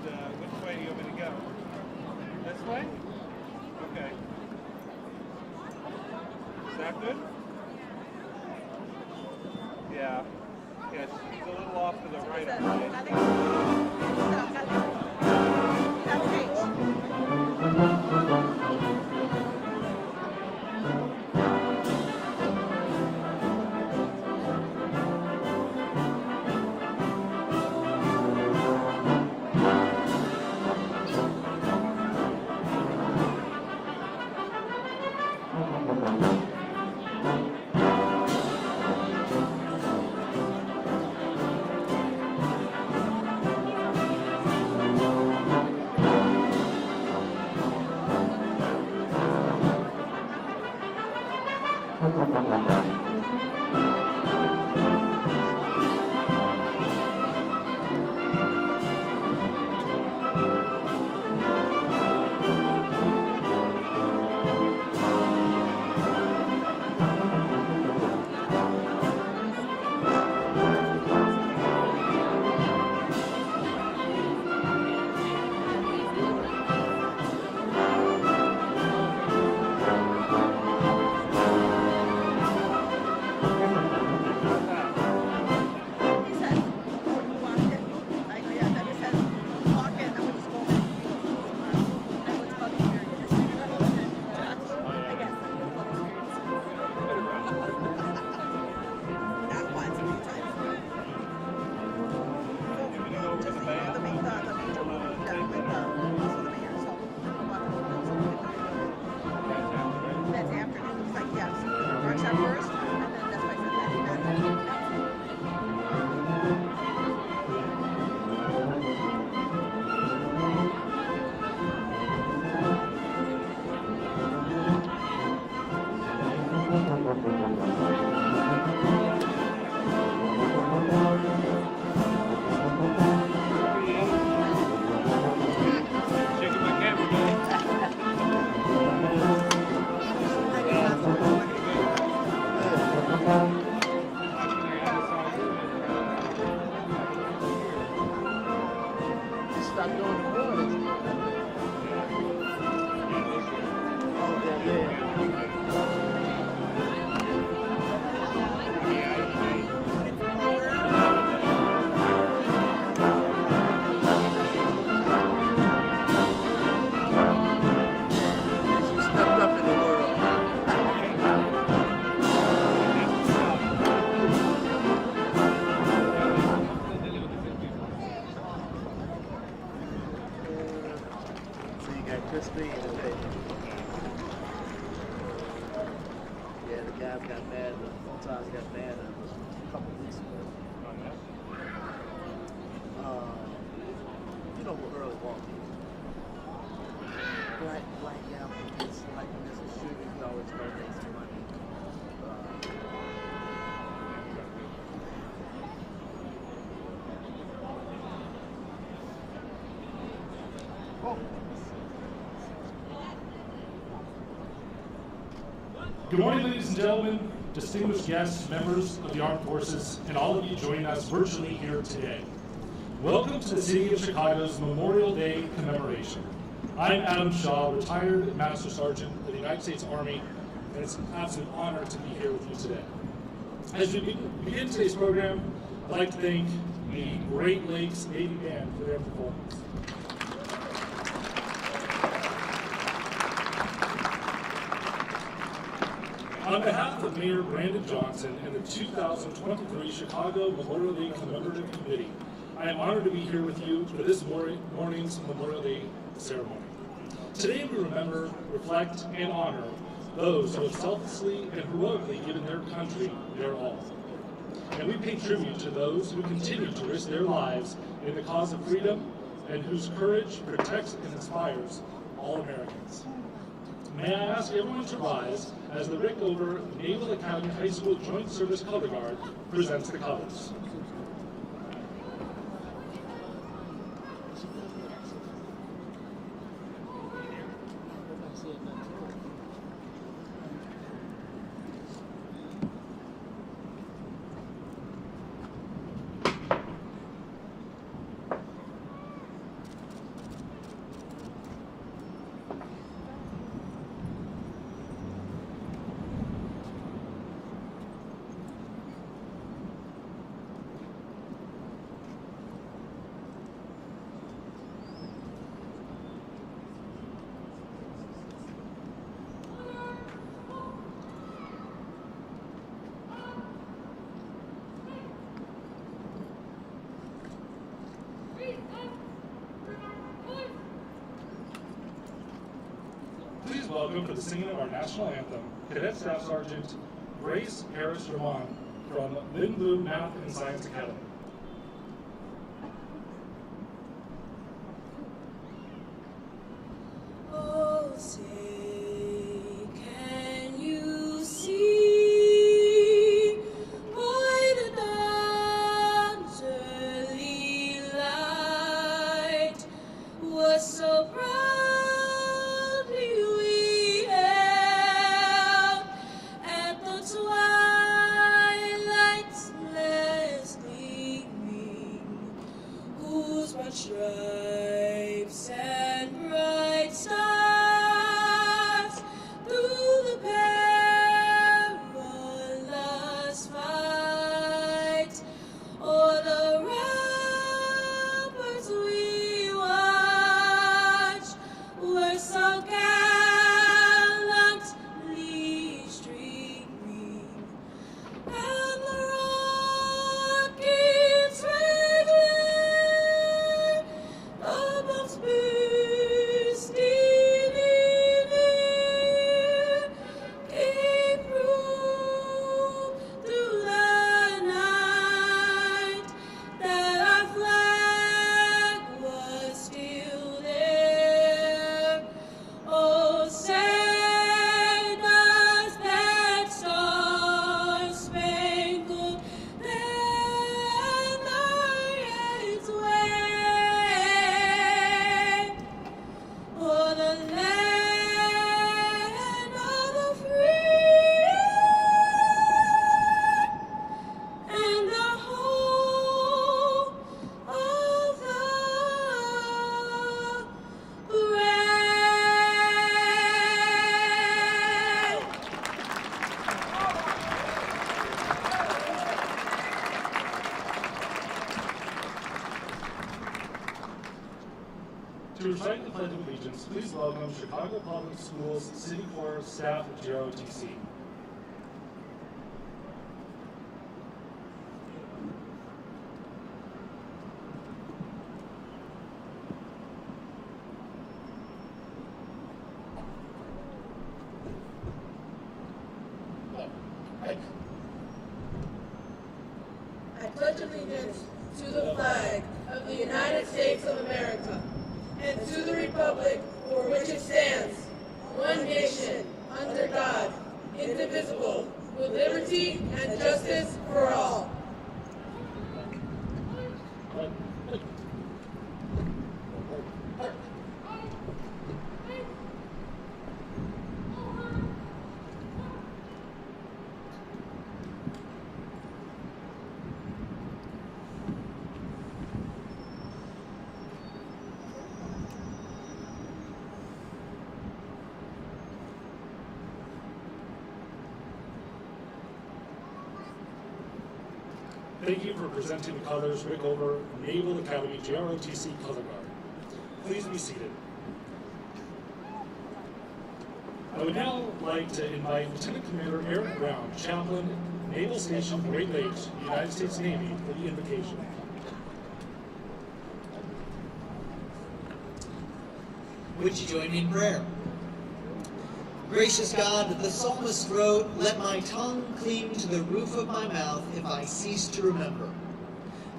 which way do you want me to go? This way? Okay. Is that good? Yeah. Yeah, she's a little off to the right. I Good morning, ladies and gentlemen, distinguished guests, members of the armed forces, and all of you joining us virtually here today. Welcome to the City of Chicago's Memorial Day commemoration. I'm Adam Shaw, retired Master Sergeant of the United States Army, and it's an absolute honor to be here with you today. As we begin today's program, I'd like to thank the Great Lakes Navy Band for their performance. On behalf of Mayor Brandon Johnson and the 2023 Chicago Memorial Day Commemorative Committee, I am honored to be here with you for this morning's Memorial Day ceremony. Today we remember, reflect, and honor those who have selflessly and heroically given their country their all. And we pay tribute to those who continue to risk their lives in the cause of freedom and whose courage protects and inspires all Americans. May I ask everyone to rise as the Rickover Naval Academy High School Joint Service Color Guard presents the colors. welcome for the singing of our national anthem, Cadet Staff Sergeant Grace Harris-Ramon from Lindblom Math and Science Academy. Oh, say, can you see by the dawn's early light what so proudly we hailed at the twilight's last gleaming, whose broad stripes and bright stars through the perilous fight o'er the ramparts we watched were so gallantly streaming, and the rockets regular, the bombs bursting in air, came through the night, that our flag was still there. Oh, say does that star-spangled banner its way o'er the land of the free and the home of the brave. To recite the Pledge of Allegiance, please welcome Chicago Public Schools City Corps staff of JROTC. I pledge allegiance to the flag of the United States of America and to the republic for which it stands, one nation, under God, indivisible, with liberty and justice for all. Thank you for presenting the colors, Rickover Naval Academy JROTC Color Guard. Please be seated. I would now like to invite Lieutenant Commander Eric Brown, Chaplain, Naval Station Great Lakes, United States Navy, for the invocation. Would you join me in prayer? Gracious God, the psalmist wrote, "Let my tongue cling to the roof of my mouth if I cease to remember."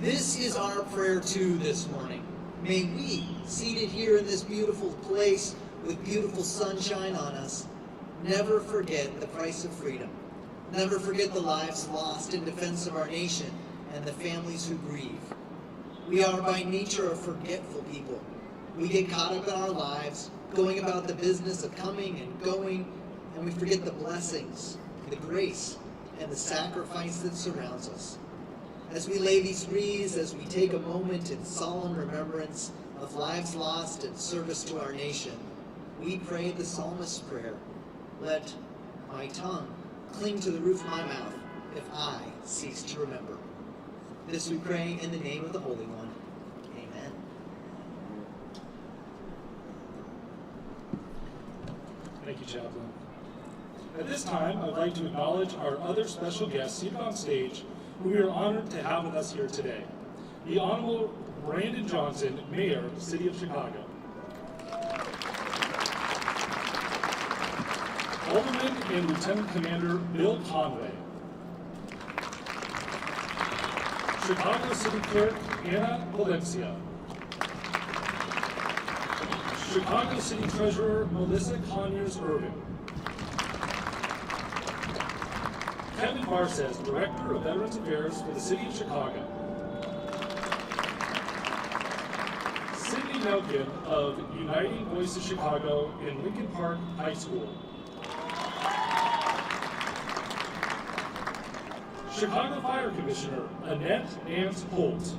This is our prayer too this morning. May we, seated here in this beautiful place with beautiful sunshine on us, never forget the price of freedom. Never forget the lives lost in defense of our nation and the families who grieve. We are by nature a forgetful people. We get caught up in our lives, going about the business of coming and going, and we forget the blessings, the grace, and the sacrifice that surrounds us. As we lay these wreaths, as we take a moment in solemn remembrance of lives lost in service to our nation, we pray the psalmist's prayer, "Let my tongue cling to the roof of my mouth if I cease to remember." This we pray in the name of the Holy One. Amen. Thank you, Chaplain. At this time, I would like to acknowledge our other special guests seated on stage who we are honored to have with us here today. The Honorable Brandon Johnson, Mayor, City of Chicago. Overman and Lieutenant Commander Bill Conway. Chicago City Clerk Anna Valencia. Chicago City Treasurer Melissa Conyers-Irvin. Kevin Barces, Director of Veterans Affairs for the City of Chicago. Sydney Nelkin of Uniting Voices Chicago in Lincoln Park High School. Chicago Fire Commissioner Annette Nance Holt.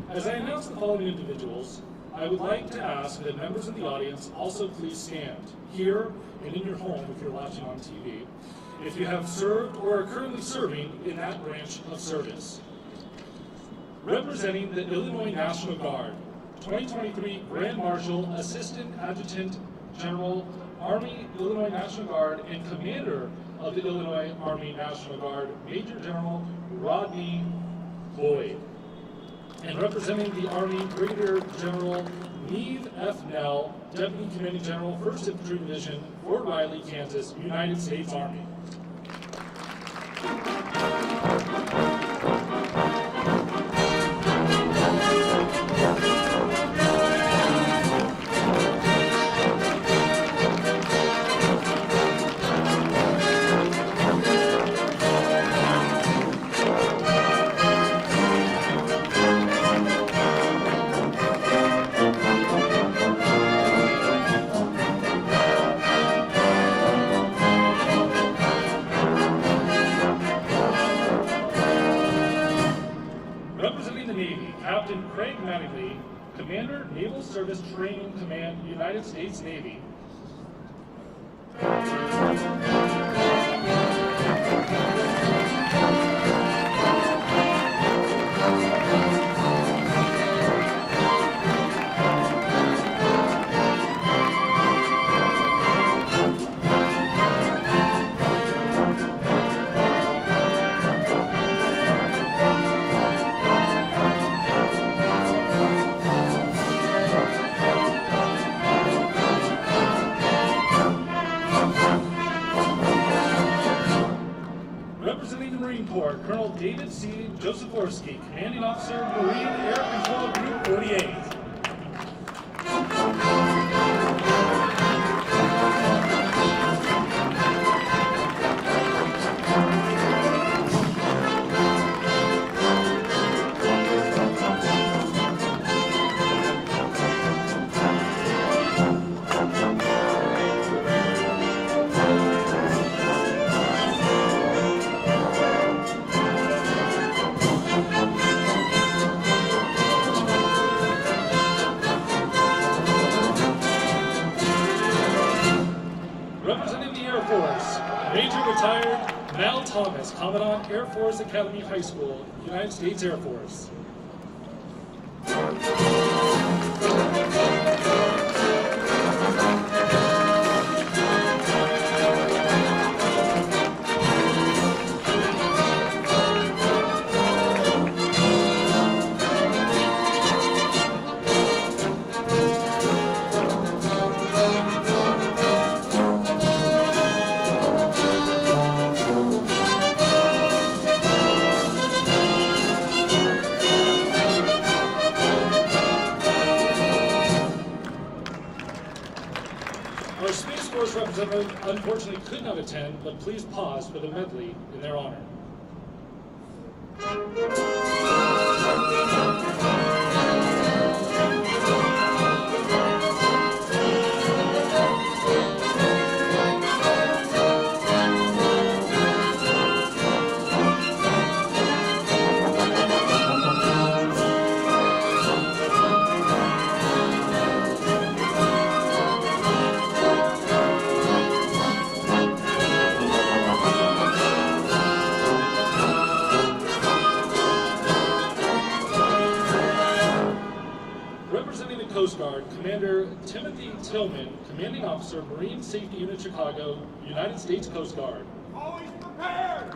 As I announce the following individuals, I would like to ask that members of the audience also please stand here and in your home if you're watching on TV, if you have served or are currently serving in that branch of service. Representing the Illinois National Guard, 2023 Grand Marshal, Assistant Adjutant General, Army Illinois National Guard, and Commander of the Illinois Army National Guard, Major General Rodney Boyd. And representing the Army, Brigadier General Neve F. Nell, Deputy Commanding General, 1st Infantry Division, Fort Riley, Kansas, United States Army. Commander, Naval Service Training Command, United States Navy. Colonel David C. Josephorsky, Commanding Officer, Marine Air Control Group 48. Thomas, Commandant, Air Force Academy High School, United States Air Force. Unfortunately could not attend, but please pause for the medley in their honor. Commander Timothy Tillman, Commanding Officer, Marine Safety Unit, Chicago, United States Coast Guard. Always prepared!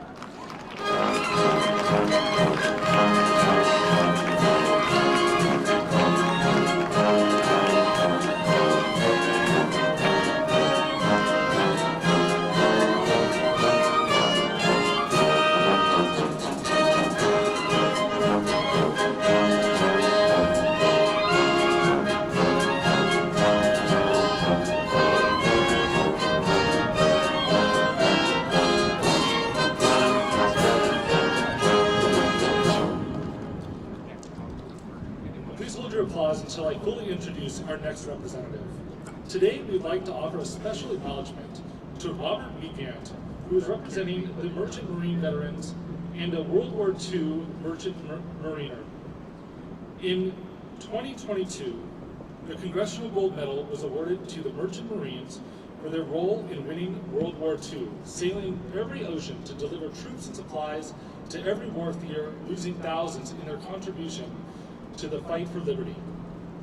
introduce our next representative. Today, we'd like to offer a special acknowledgement to Robert Wiegand, who is representing the Merchant Marine veterans and a World War II Merchant Mariner. In 2022, the Congressional Gold Medal was awarded to the Merchant Marines for their role in winning World War II, sailing every ocean to deliver troops and supplies to every war theater, losing thousands in their contribution to the fight for liberty.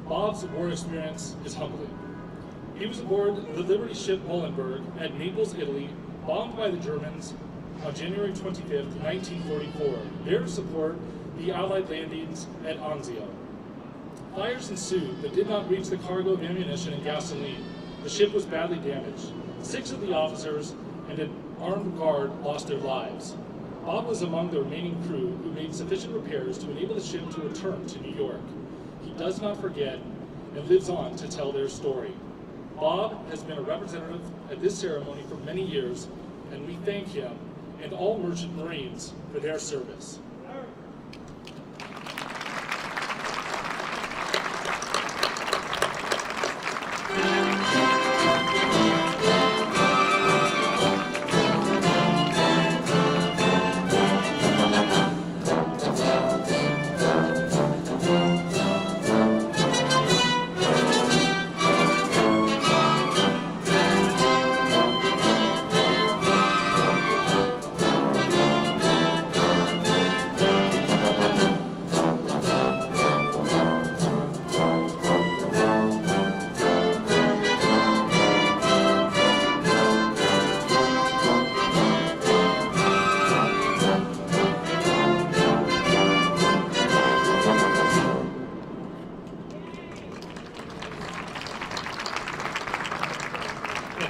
Bob's war experience is humbling. He was aboard the Liberty ship Muhlenberg at Naples, Italy, bombed by the Germans on January 25, 1944, there to support the Allied landings at Anzio. Fires ensued but did not reach the cargo of ammunition and gasoline. The ship was badly damaged. 6 of the officers and an armed guard lost their lives. Bob was among the remaining crew who made sufficient repairs to enable the ship to return to New York. He does not forget and lives on to tell their story. Bob has been a representative at this ceremony for many years, and we thank him and all Merchant Marines for their service.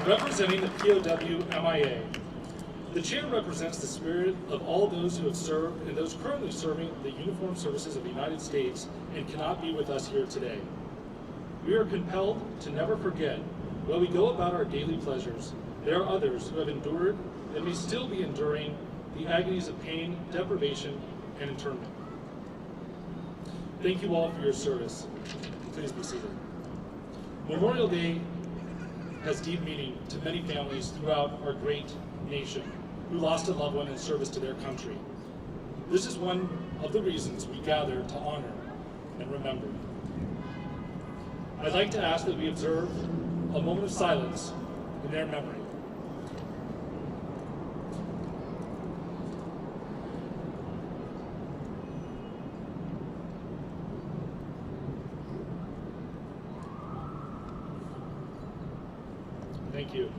Representing the POW MIA. The chair represents the spirit of all those who have served and those currently serving the uniformed services of the United States and cannot be with us here today. We are compelled to never forget, while we go about our daily pleasures, there are others who have endured and may still be enduring the agonies of pain, deprivation, and internment. Thank you all for your service. Please be seated. Memorial Day has deep meaning to many families throughout our great nation who lost a loved one in service to their country. This is one of the reasons we gather to honor and remember. I'd like to ask that we observe a moment of silence in their memory. Thank you.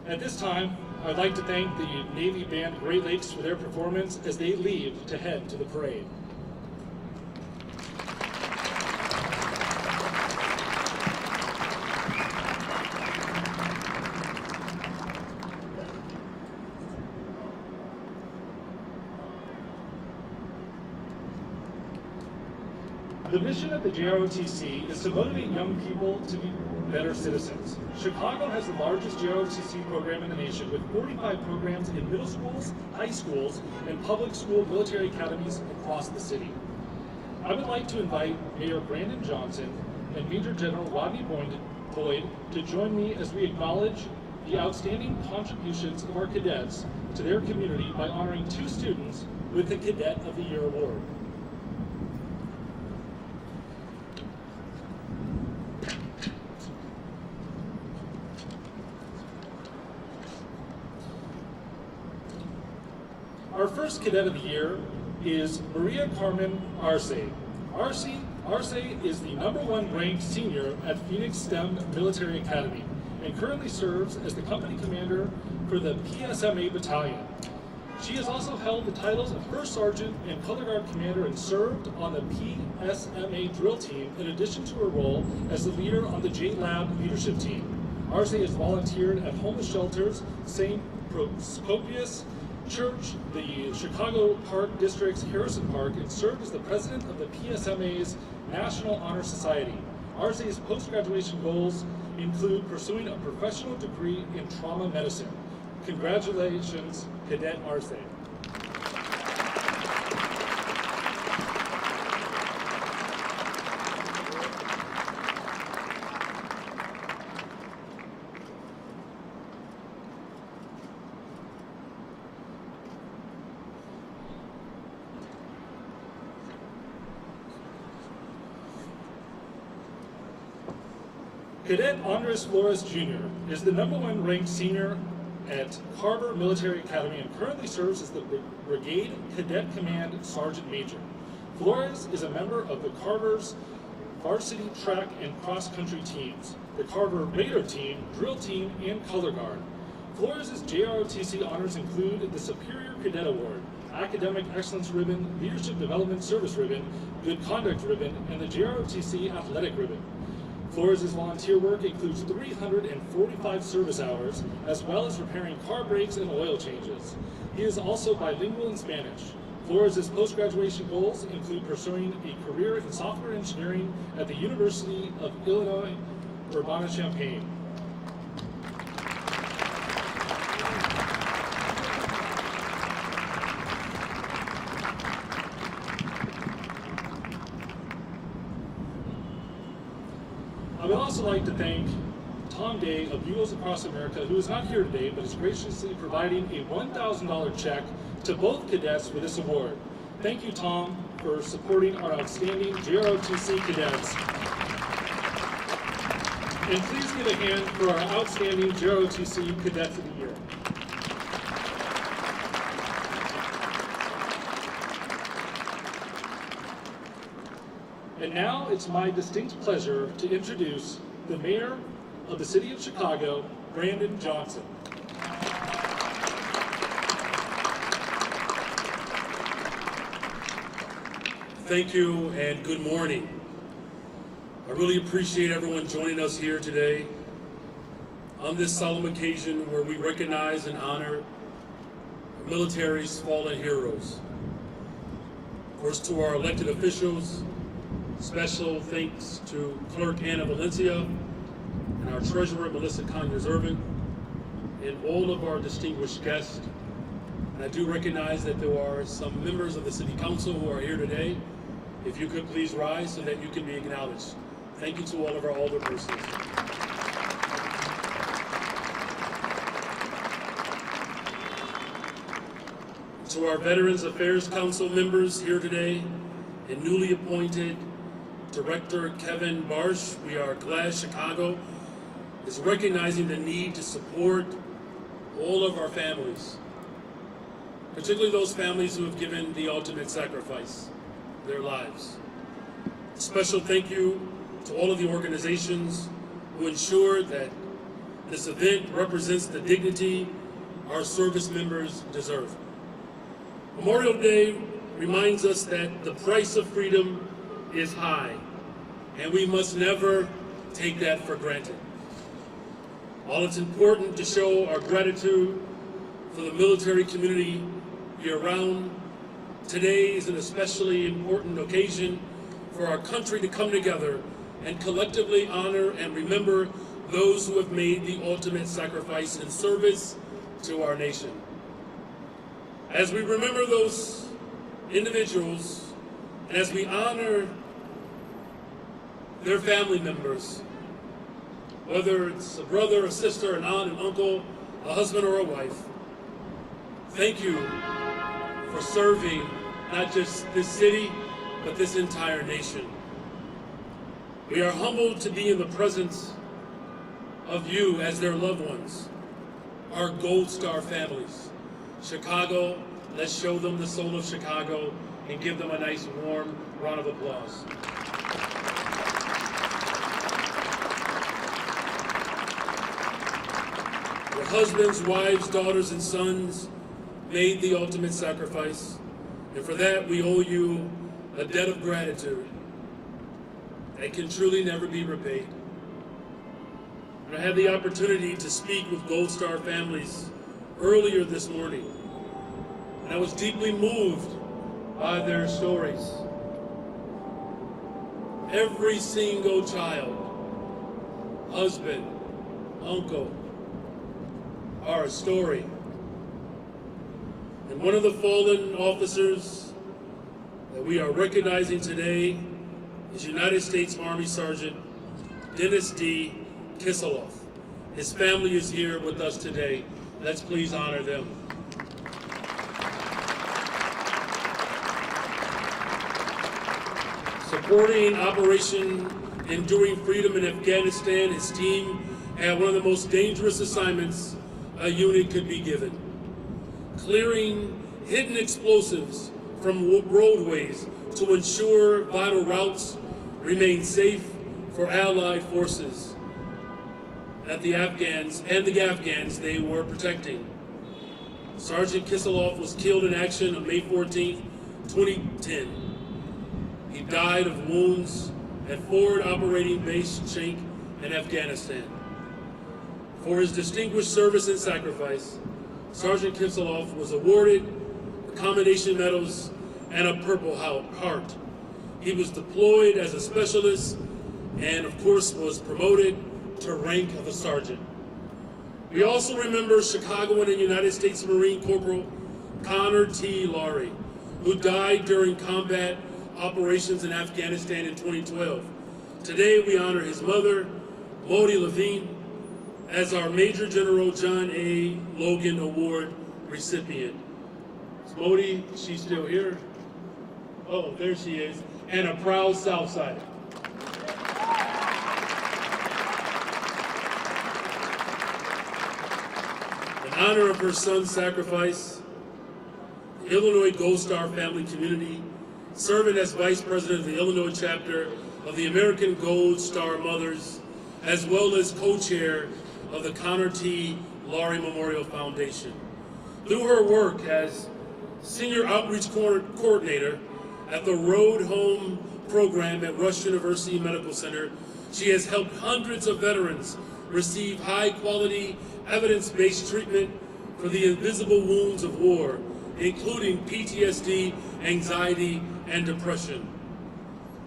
At this time, I'd like to thank the Navy Band Great Lakes for their performance as they leave to head to the parade. The mission of the JROTC is to motivate young people to be better citizens. Chicago has the largest JROTC program in the nation with 45 programs in middle schools, high schools, and public school military academies across the city. I would like to invite Mayor Brandon Johnson and Major General Rodney Boyd to join me as we acknowledge the outstanding contributions of our cadets to their community by honoring 2 students with the Cadet of the Year Award. Our first Cadet of the Year is Maria Carmen Arce. Arce is the #1 ranked senior at Phoenix STEM Military Academy and currently serves as the company commander for the PSMA Battalion. She has also held the titles of First Sergeant and Color Guard Commander and served on the PSMA drill team in addition to her role as the leader on the J-Lab leadership team. Arce has volunteered at homeless shelters, St. Procopius Church, the Chicago Park District's Harrison Park, and served as the president of the PSMA's National Honor Society. Arce's post-graduation goals include pursuing a professional degree in trauma medicine. Congratulations, Cadet Arce. Cadet Andres Flores Jr. is the #1 ranked senior at Carver Military Academy and currently serves as the Brigade Cadet Command Sergeant Major. Flores is a member of the Carver's varsity track and cross-country teams, the Carver Radar Team, Drill Team, and Color Guard. Flores' JROTC honors include the Superior Cadet Award, Academic Excellence Ribbon, Leadership Development Service Ribbon, Good Conduct Ribbon, and the JROTC Athletic Ribbon. Flores' volunteer work includes 345 service hours, as well as repairing car brakes and oil changes. He is also bilingual in Spanish. Flores' post-graduation goals include pursuing a career in software engineering at the University of Illinois, Urbana-Champaign. I would also like to thank Tom Day of Bugles Across America, who is not here today, but is graciously providing a $1,000 check to both cadets for this award. Thank you, Tom, for supporting our outstanding JROTC cadets. And please give a hand for our outstanding JROTC Cadet of the Year. And now it's my distinct pleasure to introduce the Mayor of the City of Chicago, Brandon Johnson. Thank you and good morning. I really appreciate everyone joining us here today on this solemn occasion where we recognize and honor our military's fallen heroes. Of course, to our elected officials, special thanks to Clerk Anna Valencia and our Treasurer Melissa Conyers-Irvin and all of our distinguished guests. And I do recognize that there are some members of the City Council who are here today. If you could please rise so that you can be acknowledged. Thank you to all of our alderpersons. To our Veterans Affairs Council members here today and newly appointed Director Kevin Barsh, we are glad Chicago is recognizing the need to support all of our families, particularly those families who have given the ultimate sacrifice, their lives. A special thank you to all of the organizations who ensure that this event represents the dignity our service members deserve. Memorial Day reminds us that the price of freedom is high, and we must never take that for granted. While it's important to show our gratitude for the military community year-round, today is an especially important occasion for our country to come together and collectively honor and remember those who have made the ultimate sacrifice in service to our nation. As we remember those individuals, and as we honor their family members, whether it's a brother, a sister, an aunt, an uncle, a husband, or a wife, thank you for serving not just this city, but this entire nation. We are humbled to be in the presence of you as their loved ones, our Gold Star families. Chicago, let's show them the soul of Chicago and give them a nice warm round of applause. Your husbands, wives, daughters, and sons made the ultimate sacrifice, and for that we owe you a debt of gratitude that can truly never be repaid. And I had the opportunity to speak with Gold Star families earlier this morning, and I was deeply moved by their stories. Every single child, husband, uncle, are a story. And one of the fallen officers that we are recognizing today is United States Army Sergeant Dennis D. Kisseloff. His family is here with us today. Let's please honor them. Supporting Operation enduring freedom in Afghanistan, his team had one of the most dangerous assignments a unit could be given: clearing hidden explosives from roadways to ensure vital routes remain safe for Allied forces and the Afghans they were protecting. Sergeant Kiseloff was killed in action on May 14, 2010. He died of wounds at Forward Operating Base Chink in Afghanistan. For his distinguished service and sacrifice, Sergeant Kiseloff was awarded commendation medals and a Purple Heart. He was deployed as a specialist and, of course, was promoted to rank of a sergeant. We also remember Chicagoan and United States Marine Corporal Connor T. Lowry, who died during combat operations in Afghanistan in 2012. Today, we honor his mother, Modi Levine, as our Major General John A. Logan Award recipient. Is Modi, she's still here? Oh, there she is, and a proud Southsider. In honor of her son's sacrifice, the Illinois Gold Star family community, serving as Vice President of the Illinois chapter of the American Gold Star Mothers, as well as co-chair of the Connor T. Lowry Memorial Foundation. Through her work as Senior Outreach Coordinator at the Road Home program at Rush University Medical Center, she has helped hundreds of veterans receive high-quality, evidence-based treatment for the invisible wounds of war, including PTSD, anxiety, and depression.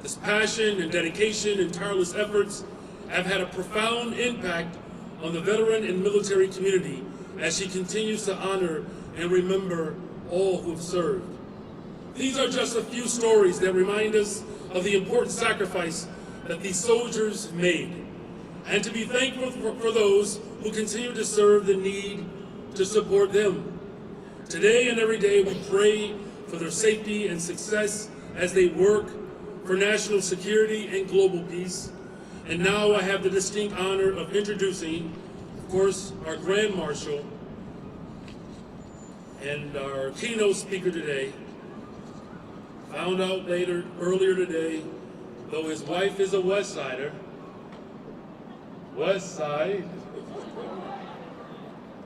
This passion and dedication and tireless efforts have had a profound impact on the veteran and military community as she continues to honor and remember all who have served. These are just a few stories that remind us of the important sacrifice that these soldiers made, and to be thankful for those who continue to serve the need to support them. Today and every day, we pray for their safety and success as they work for national security and global peace. And now I have the distinct honor of introducing, of course, our Grand Marshal and our keynote speaker today. Found out earlier today, though his wife is a West Sider, West Side,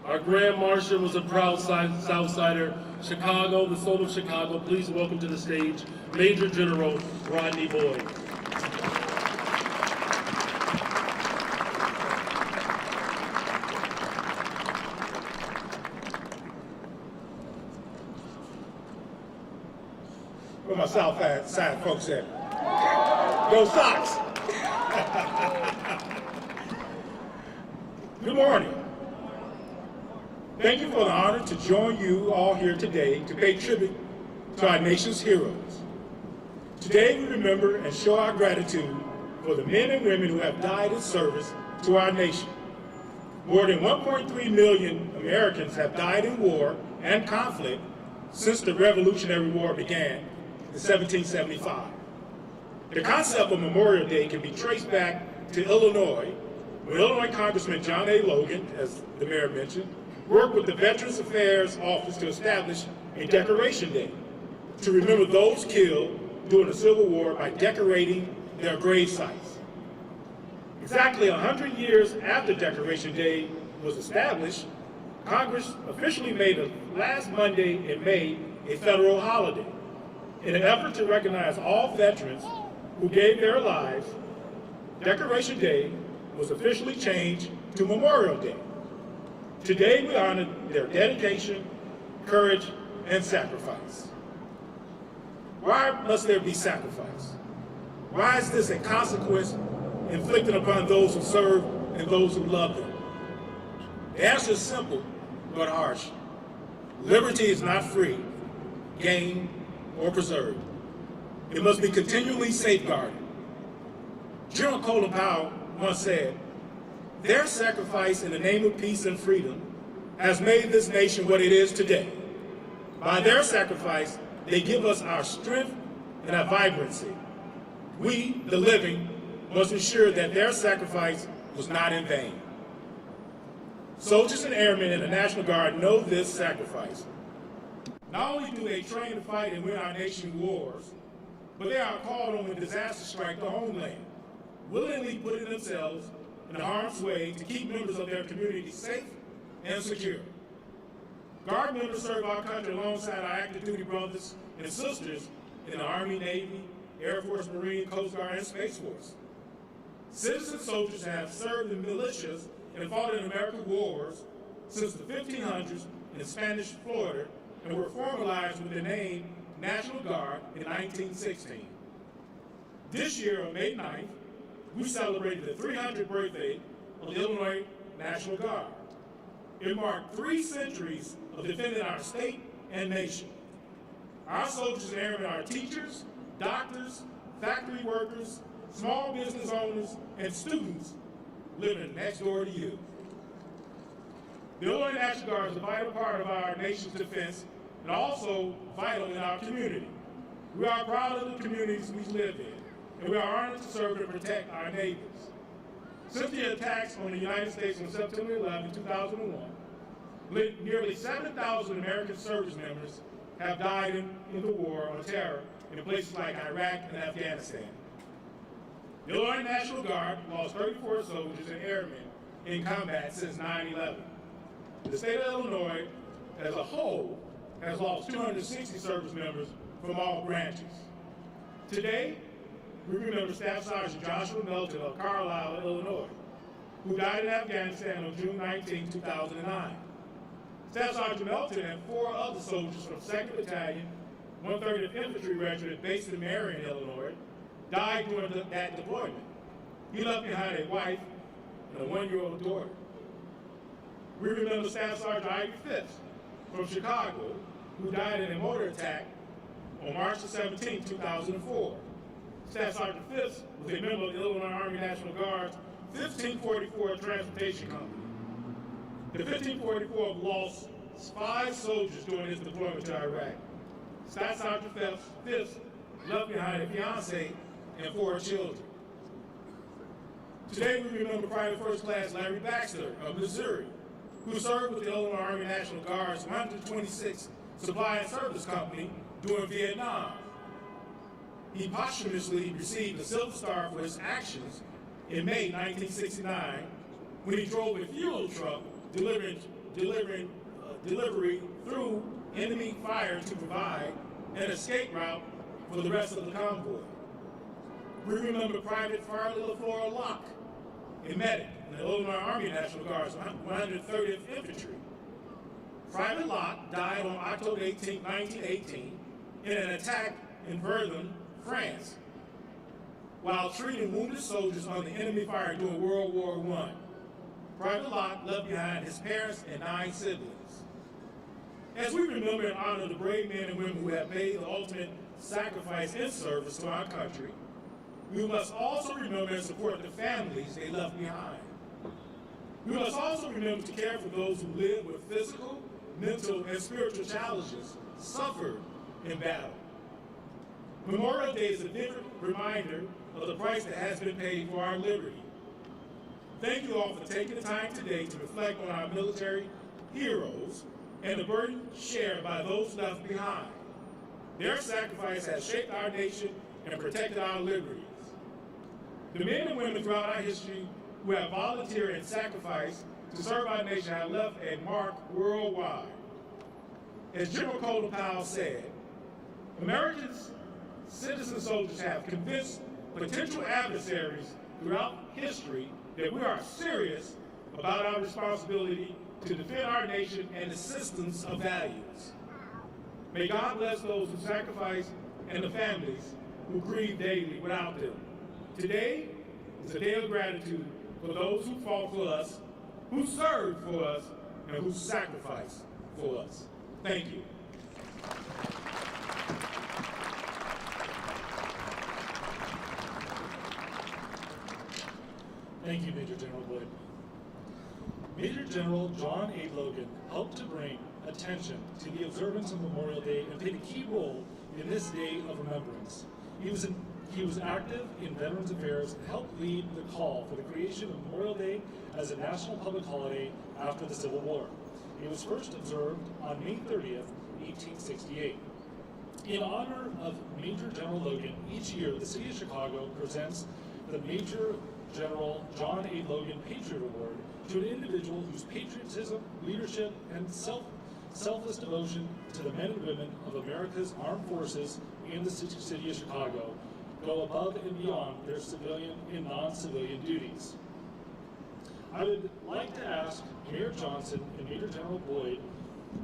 our Grand Marshal was a proud South Sider, Chicago, the soul of Chicago. Please welcome to the stage Major General Rodney Boyd. Where my South Side folks at? Go Sox! Good morning. Thank you for the honor to join you all here today to pay tribute to our nation's heroes. Today we remember and show our gratitude for the men and women who have died in service to our nation. More than 1.3 million Americans have died in war and conflict since the Revolutionary War began in 1775. The concept of Memorial Day can be traced back to Illinois, when Illinois Congressman John A. Logan, as the mayor mentioned, worked with the Veterans Affairs Office to establish a Decoration Day to remember those killed during the Civil War by decorating their grave sites. Exactly 100 years after Decoration Day was established, Congress officially made the last Monday in May a federal holiday. In an effort to recognize all veterans who gave their lives, Decoration Day was officially changed to Memorial Day. Today we honor their dedication, courage, and sacrifice. Why must there be sacrifice? Why is this a consequence inflicted upon those who serve and those who love them? The answer is simple but harsh. Liberty is not free, gained, or preserved. It must be continually safeguarded. General Colin Powell once said, "Their sacrifice in the name of peace and freedom has made this nation what it is today. By their sacrifice, they give us our strength and our vibrancy. We, the living, must ensure that their sacrifice was not in vain. Soldiers and airmen in the National Guard know this sacrifice. Not only do they train to fight and win our nation's wars, but they are called on when disasters strike the homeland, willingly putting themselves in harm's way to keep members of their community safe and secure. Guard members serve our country alongside our active duty brothers and sisters in the Army, Navy, Air Force, Marine, Coast Guard, and Space Force. Citizen soldiers have served in militias and fought in American wars since the 1500s in Spanish Florida and were formalized with the name National Guard in 1916. This year, on May 9th, we celebrated the 300th birthday of the Illinois National Guard. It marked 3 centuries of defending our state and nation. Our soldiers and airmen are teachers, doctors, factory workers, small business owners, and students living next door to you. The Illinois National Guard is a vital part of our nation's defense and also vital in our community. We are proud of the communities we live in, and we are honored to serve and protect our neighbors. Since the attacks on the United States on September 11, 2001, nearly 7,000 American service members have died in the war on terror in places like Iraq and Afghanistan. The Illinois National Guard lost 34 soldiers and airmen in combat since 9/11. The state of Illinois as a whole has lost 260 service members from all branches. Today, we remember Staff Sergeant Joshua Melton of Carlisle, Illinois, who died in Afghanistan on June 19, 2009. Staff Sergeant Melton and 4 other soldiers from 2nd Battalion, 130th Infantry Regiment based in Marion, Illinois, died during that deployment. He left behind a wife and a 1-year-old daughter. We remember Staff Sergeant Ivy Phipps from Chicago, who died in a motor attack on March 17, 2004. Staff Sergeant Phipps was a member of the Illinois Army National Guard's 1544 Transportation Company. The 1544 lost 5 soldiers during his deployment to Iraq. Staff Sergeant Phipps left behind a fiancée and 4 children. Today we remember Private First Class Larry Baxter of Missouri, who served with the Illinois Army National Guard's 126th Supply and Service Company during Vietnam. He posthumously received the Silver Star for his actions in May 1969 when he drove a fuel truck delivery through enemy fire to provide an escape route for the rest of the convoy. We remember Private Farley LaFleur Locke, a medic in the Illinois Army National Guard's 130th Infantry. Private Locke died on October 18, 1918 in an attack in Verdun, France, while treating wounded soldiers under enemy fire during World War I. Private Locke left behind his parents and 9 siblings. As we remember and honor the brave men and women who have made the ultimate sacrifice in service to our country, we must also remember and support the families they left behind. We must also remember to care for those who live with physical, mental, and spiritual challenges suffered in battle. Memorial Day is a vivid reminder of the price that has been paid for our liberty. Thank you all for taking the time today to reflect on our military heroes and the burden shared by those left behind. Their sacrifice has shaped our nation and protected our liberties. The men and women throughout our history who have volunteered and sacrificed to serve our nation have left a mark worldwide. As General Colin Powell said, Americans, citizen soldiers have convinced potential adversaries throughout history that we are serious about our responsibility to defend our nation and the systems of values. May God bless those who sacrifice and the families who grieve daily without them. Today is a day of gratitude for those who fought for us, who served for us, and who sacrificed for us. Thank you. Thank you, Major General Boyd. Major General John A. Logan helped to bring attention to the observance of Memorial Day and played a key role in this day of remembrance. He was He was active in Veterans Affairs and helped lead the call for the creation of Memorial Day as a national public holiday after the Civil War. It was first observed on May 30th, 1868. In honor of Major General Logan, each year the City of Chicago presents the Major General John A. Logan Patriot Award to an individual whose patriotism, leadership, and selfless devotion to the men and women of America's armed forces and the City of Chicago go above and beyond their civilian and non-civilian duties. I would like to ask Mayor Johnson and Major General Boyd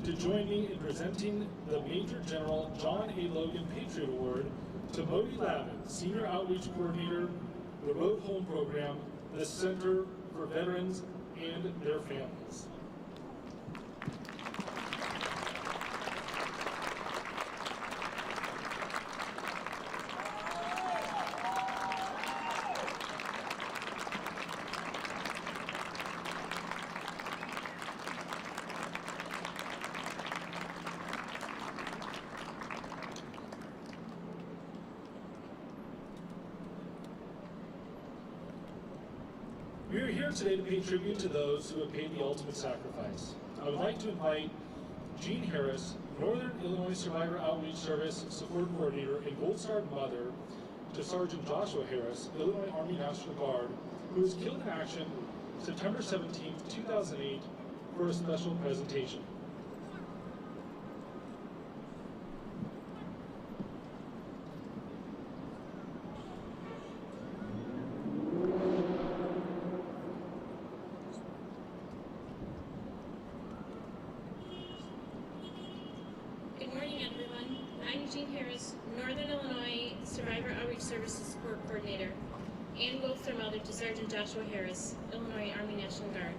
to join me in presenting the Major General John A. Logan Patriot Award to Modi Lavin, Senior Outreach Coordinator, the Road Home Program, the Center for Veterans and their families. We are here today to pay tribute to those who have paid the ultimate sacrifice. I would like to invite Jean Harris, Northern Illinois Survivor Outreach Service Support Coordinator and Gold Star mother, to Sergeant Joshua Harris, Illinois Army National Guard, who was killed in action September 17, 2008, for a special presentation. Good morning, everyone. I'm Jean Harris, Northern Illinois Survivor Outreach Services Support Coordinator, and Gold Star mother to Sergeant Joshua Harris, Illinois Army National Guard.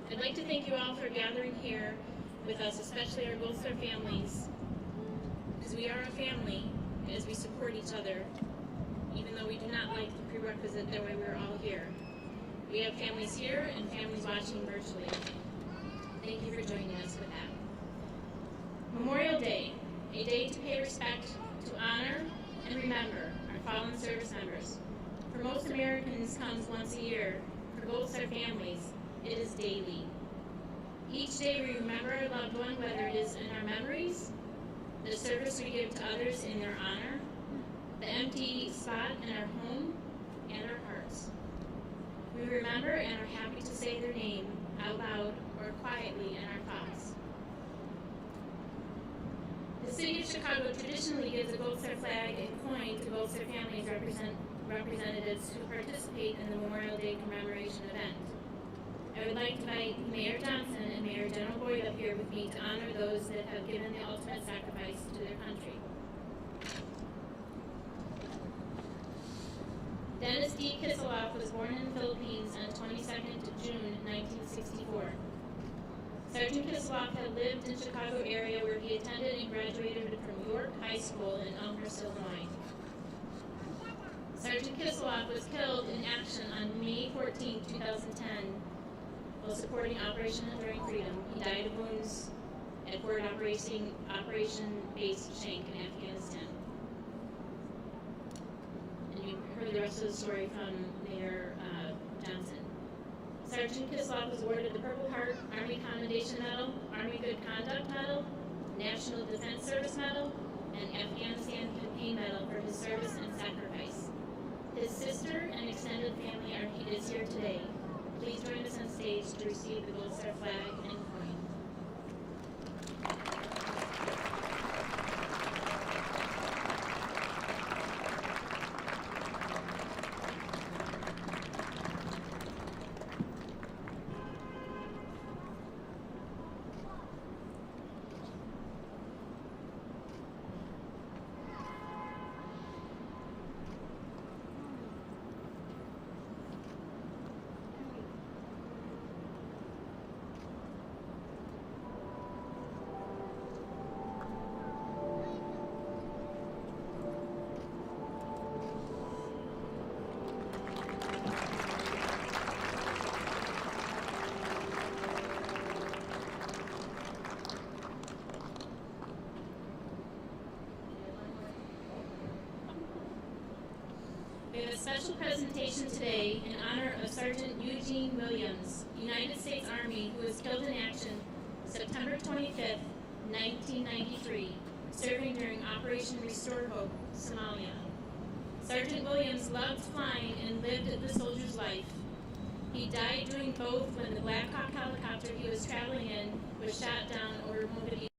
I'd like to thank you all for gathering here with us, especially our Gold Star families, because we are a family as we support each other, even though we do not like the prerequisite that way we're all here. We have families here and families watching virtually. Thank you for joining us with that. Memorial Day, a day to pay respect, to honor, and remember our fallen service members. For most Americans, comes once a year. For Gold Star families, it is daily. Each day we remember our loved one, whether it is in our memories, the service we give to others in their honor, the empty spot in our home, and our hearts. We remember and are happy to say their name out loud or quietly in our thoughts. The City of Chicago traditionally gives a Gold Star flag and coin to Gold Star families representatives who participate in the Memorial Day commemoration event. I would like to invite Mayor Johnson and Mayor General Boyd up here with me to honor those that have given the ultimate sacrifice to their country. Dennis D. Kisseloff was born in the Philippines on 22nd of June 1964. Sergeant Kisseloff had lived in the Chicago area where he attended and graduated from York High School in Elmhurst, Illinois. Sergeant Kisseloff was killed in action on May 14, 2010, while supporting Operation Enduring Freedom. He died of wounds at Forward Operation Base Shank in Afghanistan. And you heard the rest of the story from Mayor Johnson. Sergeant Kisseloff was awarded the Purple Heart, Army Commendation Medal, Army Good Conduct Medal, National Defense Service Medal, and Afghanistan Campaign Medal for his service and sacrifice. His sister and extended family is here today. Please join us on stage to receive the Gold Star flag and coin. We have a special presentation today in honor of Sergeant Eugene Williams, United States Army, who was killed in action September 25th, 1993, serving during Operation Restore Hope, Somalia. Sergeant Williams loved flying and lived the soldier's life. He died doing both when the Black Hawk helicopter he was traveling in was shot down over Mogadishu.